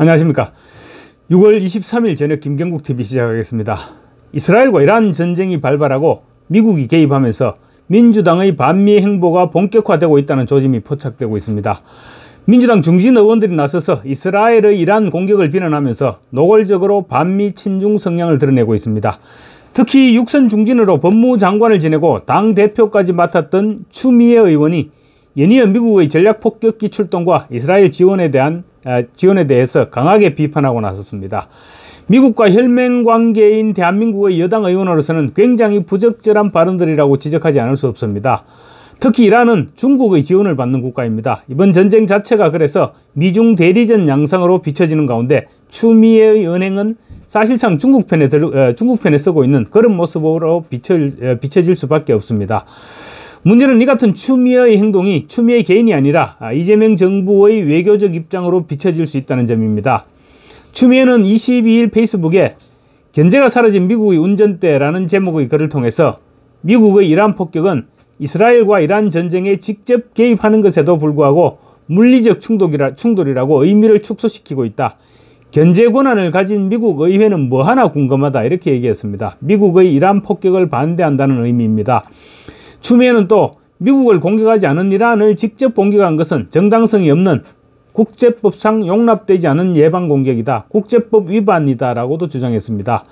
안녕하십니까. 6월 23일 저녁 김경국TV 시작하겠습니다. 이스라엘과 이란 전쟁이 발발하고 미국이 개입하면서 민주당의 반미 행보가 본격화되고 있다는 조짐이 포착되고 있습니다. 민주당 중진 의원들이 나서서 이스라엘의 이란 공격을 비난하면서 노골적으로 반미 친중 성향을 드러내고 있습니다. 특히 육선 중진으로 법무장관을 지내고 당대표까지 맡았던 추미애 의원이 연이어 미국의 전략폭격기 출동과 이스라엘 지원에 대해서 강하게 비판하고 나섰습니다. 미국과 혈맹관계인 대한민국의 여당 의원으로서는 굉장히 부적절한 발언들이라고 지적하지 않을 수 없습니다. 특히 이란은 중국의 지원을 받는 국가입니다. 이번 전쟁 자체가 그래서 미중 대리전 양상으로 비춰지는 가운데 추미애의 언행은 사실상 중국 편에 서고 있는 그런 모습으로 비춰질 수밖에 없습니다. 문제는 이 같은 추미애의 행동이 추미애 개인이 아니라 이재명 정부의 외교적 입장으로 비춰질 수 있다는 점입니다. 추미애는 22일 페이스북에 견제가 사라진 미국의 운전대라는 제목의 글을 통해서 미국의 이란 폭격은 이스라엘과 이란 전쟁에 직접 개입하는 것에도 불구하고 물리적 충돌이라고 의미를 축소시키고 있다. 견제 권한을 가진 미국 의회는 뭐하나 궁금하다, 이렇게 얘기했습니다. 미국의 이란 폭격을 반대한다는 의미입니다. 추미애는 또 미국을 공격하지 않은 이란을 직접 공격한 것은 정당성이 없는 국제법상 용납되지 않은 예방 공격이다, 국제법 위반이다 라고도 주장했습니다.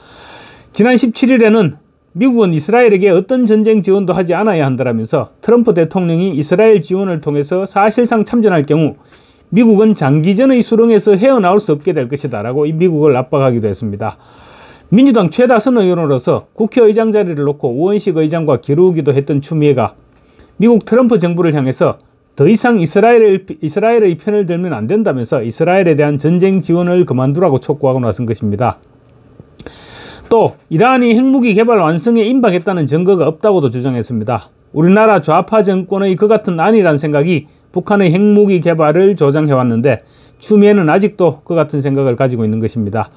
지난 17일에는 미국은 이스라엘에게 어떤 전쟁 지원도 하지 않아야 한다라면서 트럼프 대통령이 이스라엘 지원을 통해서 사실상 참전할 경우 미국은 장기전의 수렁에서 헤어나올 수 없게 될 것이다 라고 미국을 압박하기도 했습니다. 민주당 최다선 의원으로서 국회의장 자리를 놓고 우원식 의장과 기루기도 했던 추미애가 미국 트럼프 정부를 향해서 더 이상 이스라엘의 편을 들면 안 된다면서 이스라엘에 대한 전쟁 지원을 그만두라고 촉구하고 나선 것입니다. 또 이란이 핵무기 개발 완성에 임박했다는 증거가 없다고도 주장했습니다. 우리나라 좌파 정권의 그 같은 안일한 생각이 북한의 핵무기 개발을 조장해왔는데 추미애는 아직도 그 같은 생각을 가지고 있는 것입니다.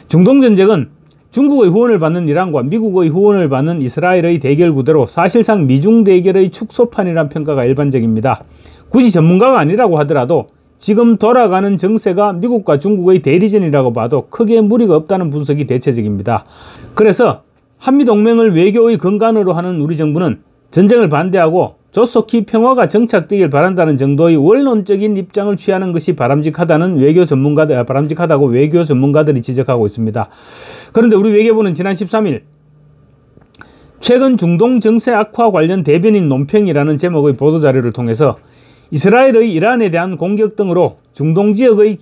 중동전쟁은 중국의 후원을 받는 이란과 미국의 후원을 받는 이스라엘의 대결 구도로 사실상 미중 대결의 축소판이란 평가가 일반적입니다. 굳이 전문가가 아니라고 하더라도 지금 돌아가는 정세가 미국과 중국의 대리전이라고 봐도 크게 무리가 없다는 분석이 대체적입니다. 그래서 한미동맹을 외교의 근간으로 하는 우리 정부는 전쟁을 반대하고 조속히 평화가 정착되길 바란다는 정도의 원론적인 입장을 취하는 것이 바람직하다고 외교 전문가들이 지적하고 있습니다. 그런데 우리 외교부는 지난 13일 최근 중동 정세 악화 관련 대변인 논평이라는 제목의 보도자료를 통해서 이스라엘의 이란에 대한 공격 등으로 중동 지역의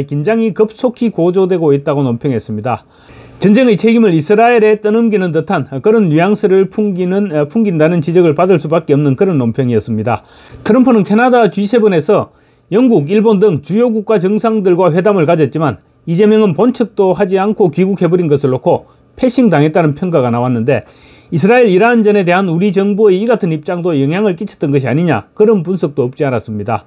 긴장이 급속히 고조되고 있다고 논평했습니다. 전쟁의 책임을 이스라엘에 떠넘기는 듯한 그런 뉘앙스를 풍긴다는 지적을 받을 수밖에 없는 그런 논평이었습니다. 트럼프는 캐나다 G7에서 영국, 일본 등 주요 국가 정상들과 회담을 가졌지만 이재명은 본척도 하지 않고 귀국해버린 것을 놓고 패싱당했다는 평가가 나왔는데 이스라엘 이란전에 대한 우리 정부의 이 같은 입장도 영향을 끼쳤던 것이 아니냐, 그런 분석도 없지 않았습니다.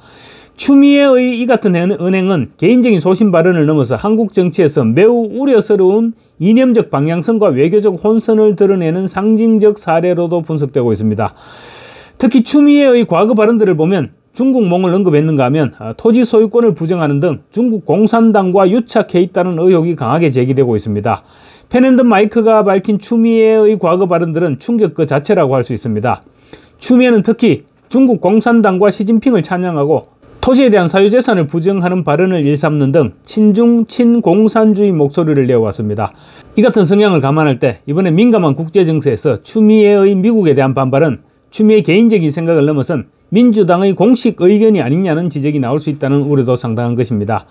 추미애의 이 같은 은행은 개인적인 소신 발언을 넘어서 한국 정치에서 매우 우려스러운 이념적 방향성과 외교적 혼선을 드러내는 상징적 사례로도 분석되고 있습니다. 특히 추미애의 과거 발언들을 보면 중국몽을 언급했는가 하면 토지 소유권을 부정하는 등 중국 공산당과 유착해 있다는 의혹이 강하게 제기되고 있습니다. 펜앤더마이크가 밝힌 추미애의 과거 발언들은 충격 그 자체라고 할 수 있습니다. 추미애는 특히 중국 공산당과 시진핑을 찬양하고 토지에 대한 사유재산을 부정하는 발언을 일삼는 등 친중, 친공산주의 목소리를 내어왔습니다. 이 같은 성향을 감안할 때 이번에 민감한 국제정세에서 추미애의 미국에 대한 반발은 추미애 개인적인 생각을 넘어선 민주당의 공식 의견이 아니냐는 지적이 나올 수 있다는 우려도 상당한 것입니다.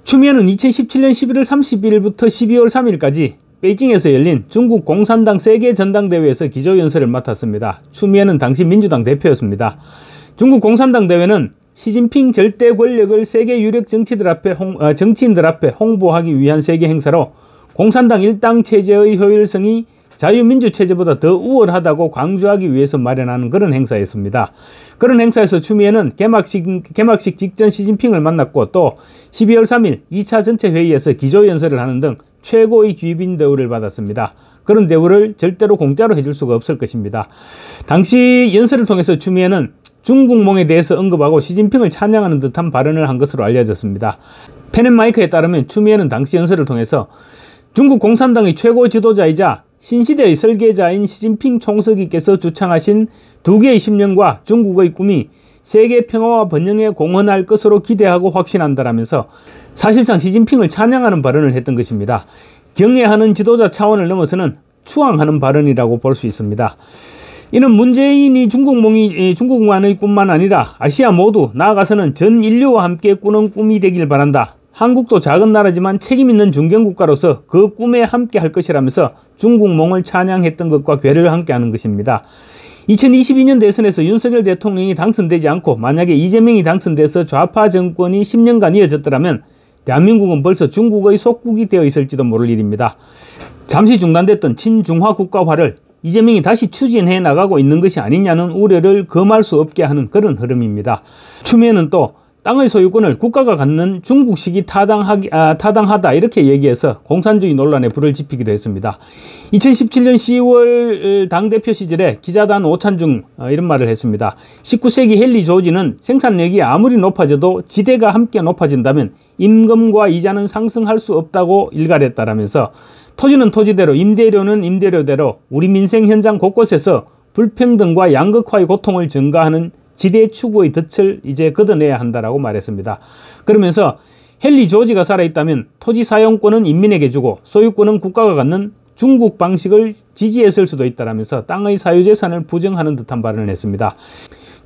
추미애는 2017년 11월 30일부터 12월 3일까지 베이징에서 열린 중국 공산당 세계 전당대회에서 기조연설을 맡았습니다. 추미애는 당시 민주당 대표였습니다. 중국 공산당 대회는 시진핑 절대 권력을 세계 유력 정치인들 앞에 홍보하기 위한 세계 행사로 공산당 일당 체제의 효율성이 자유민주 체제보다 더 우월하다고 강조하기 위해서 마련하는 그런 행사였습니다. 그런 행사에서 추미애는 개막식 직전 시진핑을 만났고 또 12월 3일 2차 전체 회의에서 기조연설을 하는 등 최고의 귀빈 대우를 받았습니다. 그런 대우를 절대로 공짜로 해줄 수가 없을 것입니다. 당시 연설을 통해서 추미애는 중국몽에 대해서 언급하고 시진핑을 찬양하는 듯한 발언을 한 것으로 알려졌습니다. 펜앤마이크에 따르면 추미애는 당시 연설을 통해서 중국 공산당의 최고 지도자이자 신시대의 설계자인 시진핑 총서기께서 주창하신 두 개의 심령과 중국의 꿈이 세계 평화와 번영에 공헌할 것으로 기대하고 확신한다라면서 사실상 시진핑을 찬양하는 발언을 했던 것입니다. 경애하는 지도자 차원을 넘어서는 추앙하는 발언이라고 볼 수 있습니다. 이는 문재인이 중국만의 꿈만 아니라 아시아 모두 나아가서는 전 인류와 함께 꾸는 꿈이 되길 바란다. 한국도 작은 나라지만 책임있는 중견국가로서 그 꿈에 함께 할 것이라면서 중국몽을 찬양했던 것과 괴를 함께하는 것입니다. 2022년 대선에서 윤석열 대통령이 당선되지 않고 만약에 이재명이 당선돼서 좌파 정권이 10년간 이어졌더라면 대한민국은 벌써 중국의 속국이 되어 있을지도 모를 일입니다. 잠시 중단됐던 친중화 국가화를 이재명이 다시 추진해 나가고 있는 것이 아니냐는 우려를 금할 수 없게 하는 그런 흐름입니다. 추미애는 또 땅의 소유권을 국가가 갖는 중국식이 타당하다 이렇게 얘기해서 공산주의 논란에 불을 지피기도 했습니다. 2017년 10월 당대표 시절에 기자단 오찬중 이런 말을 했습니다. 19세기 헨리 조지는 생산력이 아무리 높아져도 지대가 함께 높아진다면 임금과 이자는 상승할 수 없다고 일갈했다라면서 토지는 토지대로 임대료는 임대료대로 우리 민생 현장 곳곳에서 불평등과 양극화의 고통을 증가하는 지대 추구의 덫을 이제 걷어내야 한다라고 말했습니다. 그러면서 헨리 조지가 살아있다면 토지 사용권은 인민에게 주고 소유권은 국가가 갖는 중국 방식을 지지했을 수도 있다라면서 땅의 사유재산을 부정하는 듯한 발언을 했습니다.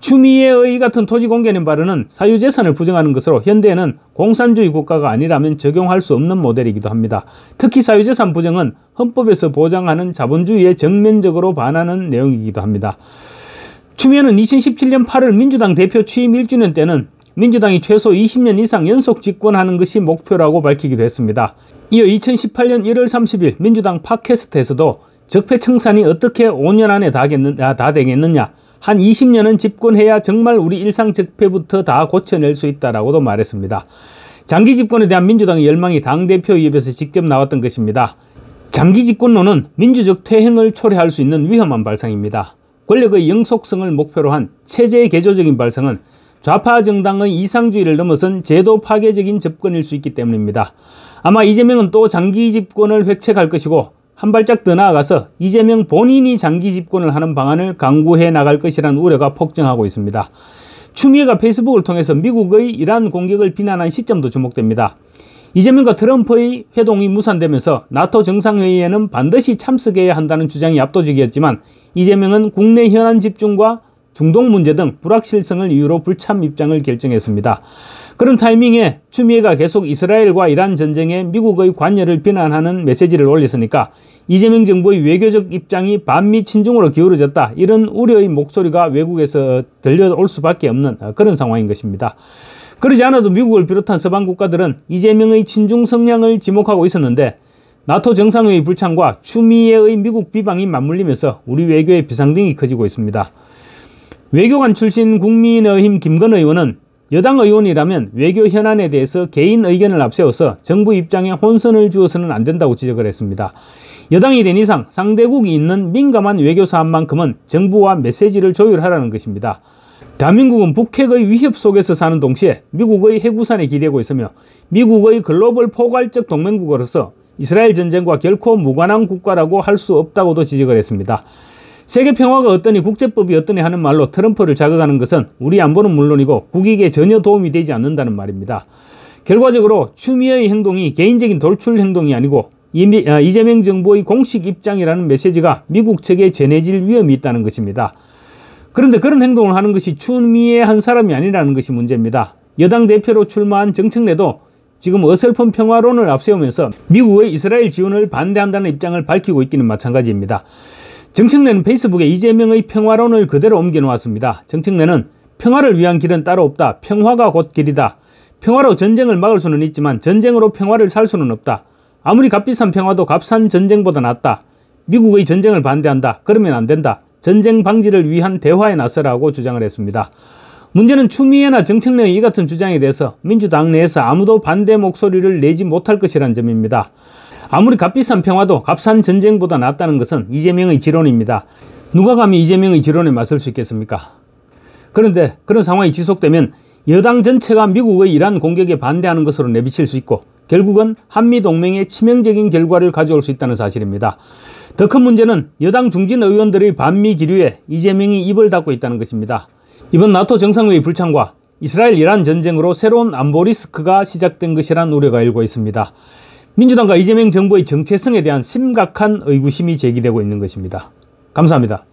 추미애의 같은 토지 공개념 발언은 사유재산을 부정하는 것으로 현대에는 공산주의 국가가 아니라면 적용할 수 없는 모델이기도 합니다. 특히 사유재산 부정은 헌법에서 보장하는 자본주의에 정면적으로 반하는 내용이기도 합니다. 추미애는 2017년 8월 민주당 대표 취임 1주년 때는 민주당이 최소 20년 이상 연속 집권하는 것이 목표라고 밝히기도 했습니다. 이어 2018년 1월 30일 민주당 팟캐스트에서도 적폐청산이 어떻게 5년 안에 다 되겠느냐, 한 20년은 집권해야 정말 우리 일상 적폐부터 다 고쳐낼 수 있다라고도 말했습니다. 장기 집권에 대한 민주당의 열망이 당대표 입에서 직접 나왔던 것입니다. 장기 집권론은 민주적 퇴행을 초래할 수 있는 위험한 발상입니다. 권력의 영속성을 목표로 한 체제 개조적인 발상은 좌파 정당의 이상주의를 넘어선 제도 파괴적인 접근일 수 있기 때문입니다. 아마 이재명은 또 장기 집권을 획책할 것이고 한 발짝 더 나아가서 이재명 본인이 장기 집권을 하는 방안을 강구해 나갈 것이라는 우려가 폭증하고 있습니다. 추미애가 페이스북을 통해서 미국의 이란 공격을 비난한 시점도 주목됩니다. 이재명과 트럼프의 회동이 무산되면서 나토 정상회의에는 반드시 참석해야 한다는 주장이 압도적이었지만 이재명은 국내 현안 집중과 중동 문제 등 불확실성을 이유로 불참 입장을 결정했습니다. 그런 타이밍에 추미애가 계속 이스라엘과 이란 전쟁에 미국의 관여를 비난하는 메시지를 올렸으니까 이재명 정부의 외교적 입장이 반미 친중으로 기울어졌다, 이런 우려의 목소리가 외국에서 들려올 수밖에 없는 그런 상황인 것입니다. 그러지 않아도 미국을 비롯한 서방 국가들은 이재명의 친중 성향을 지목하고 있었는데 나토 정상회의 불참과 추미애의 미국 비방이 맞물리면서 우리 외교의 비상등이 커지고 있습니다. 외교관 출신 국민의힘 김건 의원은 여당 의원이라면 외교 현안에 대해서 개인 의견을 앞세워서 정부 입장에 혼선을 주어서는 안 된다고 지적을 했습니다. 여당이 된 이상 상대국이 있는 민감한 외교 사안만큼은 정부와 메시지를 조율하라는 것입니다. 대한민국은 북핵의 위협 속에서 사는 동시에 미국의 핵우산에 기대고 있으며 미국의 글로벌 포괄적 동맹국으로서 이스라엘 전쟁과 결코 무관한 국가라고 할 수 없다고도 지적을 했습니다. 세계 평화가 어떠니 국제법이 어떠니 하는 말로 트럼프를 자극하는 것은 우리 안보는 물론이고 국익에 전혀 도움이 되지 않는다는 말입니다. 결과적으로 추미애의 행동이 개인적인 돌출 행동이 아니고 이재명 정부의 공식 입장이라는 메시지가 미국 측에 전해질 위험이 있다는 것입니다. 그런데 그런 행동을 하는 것이 추미애 한 사람이 아니라는 것이 문제입니다. 여당 대표로 출마한 정청래도 지금 어설픈 평화론을 앞세우면서 미국의 이스라엘 지원을 반대한다는 입장을 밝히고 있기는 마찬가지입니다. 정청래는 페이스북에 이재명의 평화론을 그대로 옮겨놓았습니다. 정청래는 평화를 위한 길은 따로 없다. 평화가 곧 길이다. 평화로 전쟁을 막을 수는 있지만 전쟁으로 평화를 살 수는 없다. 아무리 값비싼 평화도 값싼 전쟁보다 낫다. 미국의 전쟁을 반대한다. 그러면 안 된다. 전쟁 방지를 위한 대화에 나서라고 주장을 했습니다. 문제는 추미애나 정청래의 이 같은 주장에 대해서 민주당 내에서 아무도 반대 목소리를 내지 못할 것이라는 점입니다. 아무리 값비싼 평화도 값싼 전쟁보다 낫다는 것은 이재명의 지론입니다. 누가 감히 이재명의 지론에 맞설 수 있겠습니까? 그런데 그런 상황이 지속되면 여당 전체가 미국의 이란 공격에 반대하는 것으로 내비칠 수 있고 결국은 한미동맹에 치명적인 결과를 가져올 수 있다는 사실입니다. 더 큰 문제는 여당 중진 의원들의 반미 기류에 이재명이 입을 닫고 있다는 것입니다. 이번 나토 정상회의 불참과 이스라엘-이란 전쟁으로 새로운 안보 리스크가 시작된 것이란 우려가 일고 있습니다. 민주당과 이재명 정부의 정체성에 대한 심각한 의구심이 제기되고 있는 것입니다. 감사합니다.